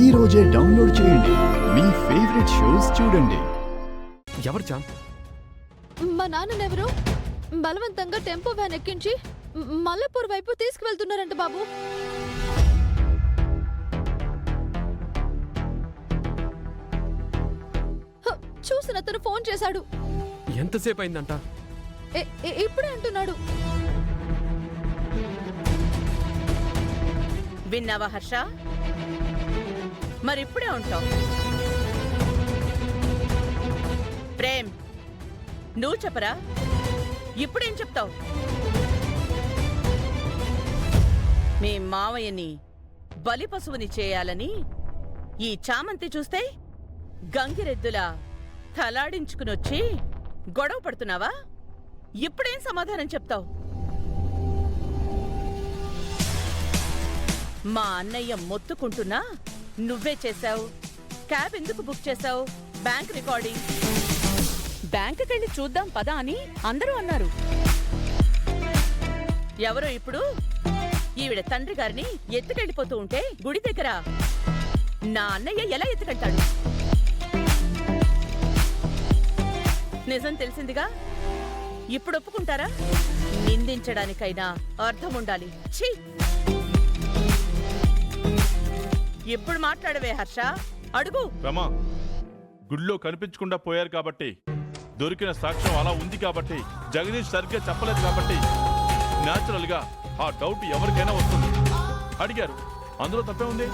ఈ రోజే డౌన్లోడ్ చేయండి. మీ ఫేవరెట్ షోస్ చూడండి. ఎవరు చాం? మా నాన్ననెవరో బలవంతంగా టెంపో వ్యాన్ ఎక్కించి మల్లపూర్ వైపు తీసుకువెళ్తున్నారంట బాబు. చూసిన అతను ఫోన్ చేశాడు. ఎంతసేపు అయిందంట? ఇప్పుడే అంటున్నాడు. విన్నావా హర్ష? మరిప్పుడే ఉంటావు. ప్రేమ్, నువ్వు చెప్పరా, ఇప్పుడేం చెప్తావు? మీ మావయ్యని బలి పశువుని చేయాలని ఈ చామంతి చూస్తే గంగిరెద్దులా తలాడించుకునొచ్చి గొడవ పడుతున్నావా? ఇప్పుడేం సమాధానం చెప్తావు? మా అన్నయ్య మొత్తుకుంటున్నా నువ్వే చేశావు. క్యాబ్ ఎందుకు బుక్ చేశావు? Bank recording. బ్యాంకుకెళ్ళి చూద్దాం పదా అని అందరూ అన్నారు. ఎవరో ఇప్పుడు ఈవిడ తండ్రి గారిని ఎత్తుకెళ్ళిపోతూ ఉంటే గుడి దగ్గర నా అన్నయ్య ఎలా ఎత్తుకెళ్తాడు? నిజం తెలిసిందిగా, ఇప్పుడు ఒప్పుకుంటారా? నిందించడానికైనా అర్థం ఉండాలి. ఛీ! ఎప్పుడు మాట్లాడవే హర్ష, అడుగు. రమా, గుడిలో కనిపించకుండా పోయారు కాబట్టి, దొరికిన సాక్ష్యం అలా ఉంది కాబట్టి, జగదీష్ సరిగ్గా చెప్పలేదు కాబట్టి న్యాచురల్ గా ఆ డౌట్ ఎవరికైనా వస్తుంది. అడిగారు, అందులో తప్పే ఉంది.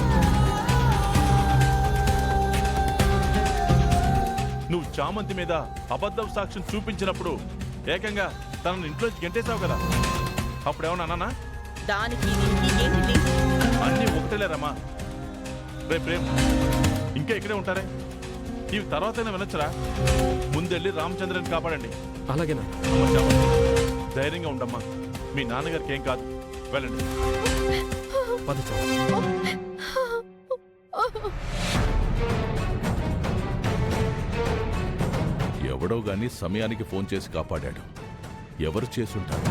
నువ్వు చామంతి మీద అబద్ధం సాక్ష్యం చూపించినప్పుడు ఏకంగా తనను ఇంట్లోంచి గెంటేశావు కదా, అప్పుడేమన్నా అన్నానా? దానికి అన్నీ ఒకటేలేరమ్మా. రేపు ఇంకా ఇక్కడే ఉంటారే, ఇవి తర్వాతైనా వినొచ్చరా? ముందెళ్ళి రామచంద్రని కాపాడండి. అలాగేనా? ధైర్యంగా ఉండమ్మా, మీ నాన్నగారికి ఏం కాదు. వెళ్ళండి. ఎవడో గాని సమయానికి ఫోన్ చేసి కాపాడాడు. ఎవరు చేసుంటారు?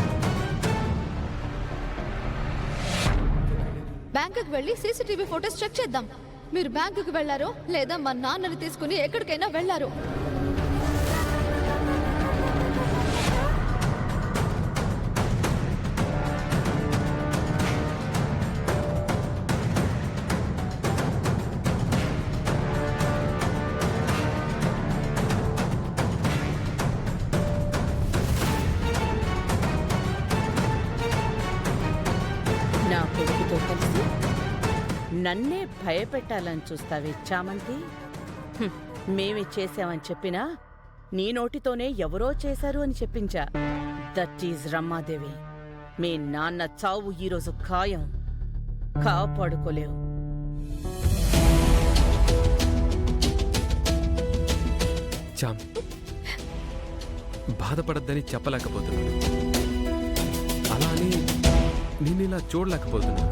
బ్యాంకుకి వెళ్ళి సీసీటీవీ ఫోటోస్ చెక్ చేద్దాం. మీరు బ్యాంకుకి వెళ్లారో లేదా మా నాన్నని తీసుకుని ఎక్కడికైనా వెళ్లారో. నా కొడుకుతో కలిసి నన్నే భయపెట్టాలని చూస్తావే చామంతి? మేమే చేశామని చెప్పినా నీ నోటితోనే ఎవరో చేశారు అని చెప్పించా. That is రమ్మాదేవి. మీ నాన్న చావు ఈరోజు ఖాయం. కాపాడుకోలేవు. చామ్, బాధపడద్దని చెప్పలేకపోతున్నాను. అలా అని నిన్నిలా చూడలేకపోతున్నాను.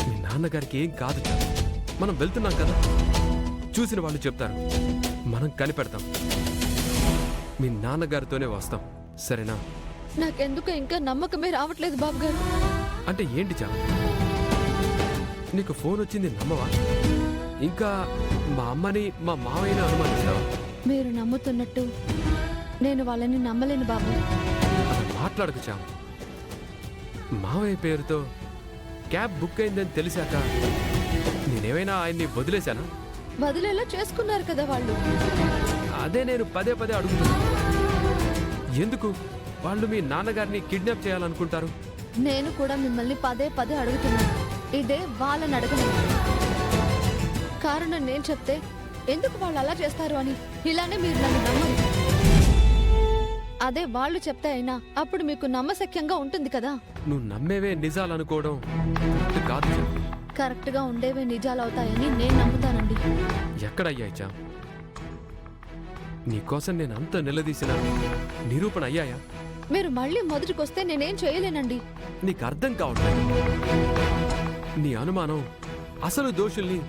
మీ నాన్నగారికి ఏం కాదు చామ్. మనం వెళ్తున్నాం కదా, చూసిన వాళ్ళు చెప్తారు. మనం కనిపెడతాం. మీ నాన్నగారితోనే వస్తాం, సరేనా? నాకెందుకు ఇంకా నమ్మకమే రావట్లేదు బాబు గారు. అంటే ఏంటి చామ్? నీకు ఫోన్ వచ్చింది నమ్మవా? ఇంకా మా అమ్మని మా మావయ్యని అనుమానిస్తావా? మీరు నమ్ముతున్నట్టు నేను వాళ్ళని నమ్మలేను బాబు. మాట్లాడకు చామ్. మావయ్య పేరుతో క్యాబ్ బుక్ అయిందని తెలిసాక నేనేమైనా ఆయన్ని వదిలేశానా? వదిలేలా చేసుకున్నారు కదా వాళ్ళు. అదే నేను పదే పదే అడుగుతున్నా. ఎందుకు వాళ్ళు మీ నాన్నగారిని కిడ్నాప్ చేయాలనుకుంటారు? నేను కూడా మిమ్మల్ని పదే పదే అడుగుతున్నాను. ఇదే వాళ్ళని అడగలేదు. కారణం నేను చెప్తే ఎందుకు వాళ్ళు అలా చేస్తారు అని. ఇలానే మీరు నన్ను నమ్మరు. అదే వాళ్ళు చెప్తే అయినా అప్పుడు మీకు నమ్మశక్యంగా ఉంటుంది కదా. నువ్వు నమ్మేవే నిజాలనుకోవడం కాదు. కరెక్ట్ గా ఉండేవే నిజాలవుతాయని నేను నమ్ముతానండి. ఎక్కడయ్యాయి చామ్? నీకోసం నేను అంత నిలదీసిన నిరూపణ అయ్యాయా? మీరు మళ్ళీ మొదటికొస్తే నేనేం చేయలేనండి. నీకు అర్థం కావట్లేదు. నీ అనుమానం అసలు దోషుల్ని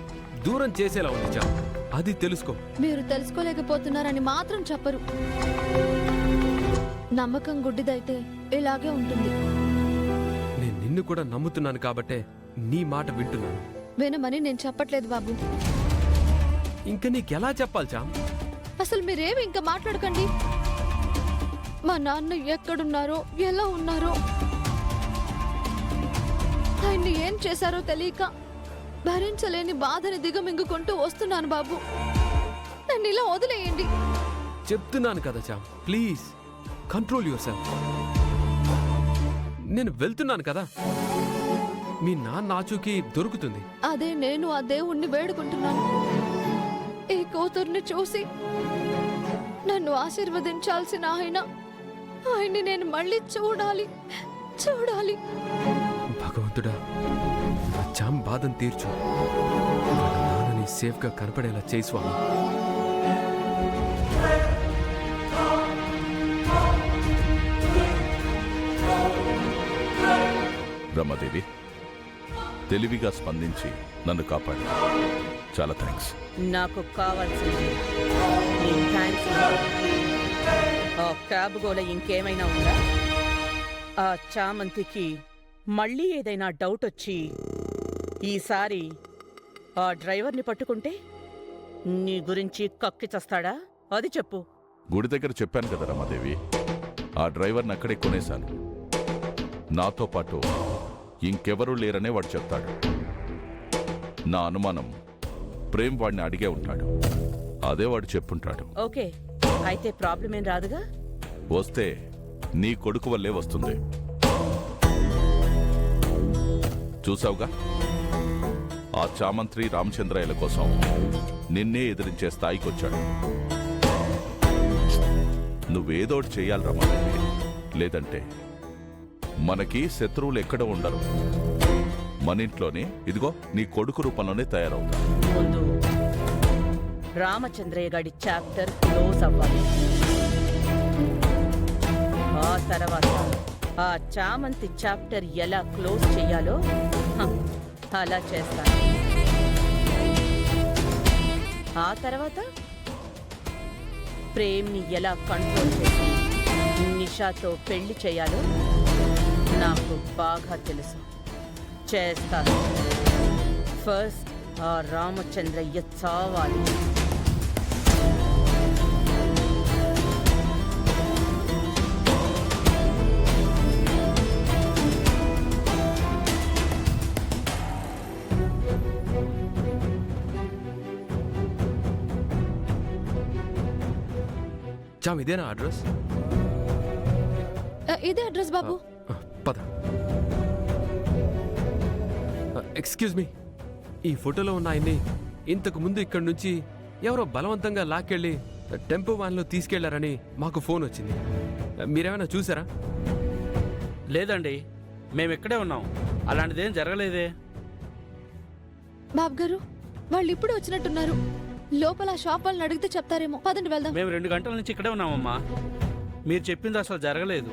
దూరం చేసేలా ఉంది చామ్. అది తెలుసుకో. మీరు తెలుసుకోలేకపోతున్నారని మాత్రం చెప్పరు. నమ్మకం గుడ్డిదైతే ఇలాగే ఉంటుంది. నేను నిన్ను కూడా నమ్ముతున్నాను కాబట్టే నీ మాట వింటున్నాను. వినమని నేను చెప్పట్లేదు బాబు. ఇంకా నీకెలా చెప్పాలి చామ్? అసలు మీరేమి ఇంకా మాట్లాడకండి. మా నాన్న ఎక్కడున్నారో ఎలా ఉన్నారో ఆయన్ని ఏం చేశారో తెలియక భరించలేని బాధని దిగమింగుకుంటూ వస్తున్నాను బాబు. నన్ను ఇలా వదిలేయండి. చెప్తున్నాను కదా చామ్, ప్లీజ్ కంట్రోల్ యువర్ సెల్ఫ్. నేను వెళ్తున్నాను కదా, మీ నాన్న ఆచూకీ దొరుకుతుంది. అదే నేను ఆ దేవుణ్ణి వేడుకుంటున్నాను. ఈ కూతుర్ని చూసి నన్ను ఆశీర్వదించాల్సిన ఆయన్ని నేను మళ్ళీ చూడాలి. భగవంతుడా, నా చామ్ బాధను తీర్చు. నాన్నని సేఫ్గా కనపడేలా చేయి స్వామి. రమాదేవి, తెలివిగా స్పందించి నన్ను కాపాడు. చాలా థ్యాంక్స్. నాకు కావాల్సింది నీ థ్యాంక్స్ కాదు. ఆ క్యాబ్ గోల ఇంకేమైనా ఉందా? ఆ చామంతికి మళ్ళీ ఏదైనా డౌట్ వచ్చి ఈసారి ఆ డ్రైవర్ని పట్టుకుంటే నీ గురించి కక్కి చస్తాడా? అది చెప్పు. గుడి దగ్గర చెప్పాను కదా రమాదేవి, ఆ డ్రైవర్ని అక్కడే కొనేశాను. నాతో పాటు ఇంకెవరూ లేరనే వాడు చెప్తాడు. నా అనుమానం ప్రేమ్ వాడిని అడిగే ఉంటాడు. అదే వాడు చెప్పుంటాడు. ఓకే, అయితే ప్రాబ్లం ఏం రాదుగా? వస్తే నీ కొడుకు వల్లే వస్తుంది. చూసావుగా, ఆ చామంత్రి రామచంద్రయ్యల కోసం నిన్నే ఎదిరించే స్థాయికి వచ్చాడు. నువ్వేదోటి చెయ్యాలి రమాదేవి, లేదంటే మనకి శత్రువులు ఎక్కడ ఉండరు. మన ఇంట్లోనే ఇదిగో నీ కొడుకు రూపంలోనే తయారవుతాడు. ముందు రామచంద్రయ్య గారి చాప్టర్ క్లోజ్ అవ్వాలి. ఆ తర్వాత ఆ చామంతి చాప్టర్ ఎలా క్లోజ్ చెయ్యాలో అలా చేస్తాను. ఆ తర్వాత ప్రేమ్ని ఎలా కంట్రోల్ చేసి నిషాతో పెళ్లి చేయాలో నాకు బాగా తెలుసు. చేస్తాను. ఫస్ట్ ఆ రామచంద్రయ్య చావాలి. చామ్, ఇదేనా అడ్రస్? ఇదే అడ్రస్ బాబు. పద. ఎక్స్క్యూజ్ మీ, ఈ ఫోటోలో ఉన్న ఆయన్ని ఇంతకు ముందు ఇక్కడి నుంచి ఎవరో బలవంతంగా లాక్కెళ్ళి టెంపో వ్యాన్లో తీసుకెళ్లారని మాకు ఫోన్ వచ్చింది. మీరేమైనా చూసారా? లేదండి, మేము ఇక్కడే ఉన్నాం. అలాంటిదేం జరగలేదే. బాబు గారు, వాళ్ళు ఇప్పుడు వచ్చినట్టున్నారు. లోపల షాప్ వాళ్ళని అడిగితే చెప్తారేమో. పదండి వెళ్దాం. మేము 2 గంటల నుంచి ఇక్కడే ఉన్నామమ్మా. మీరు చెప్పింది అసలు జరగలేదు.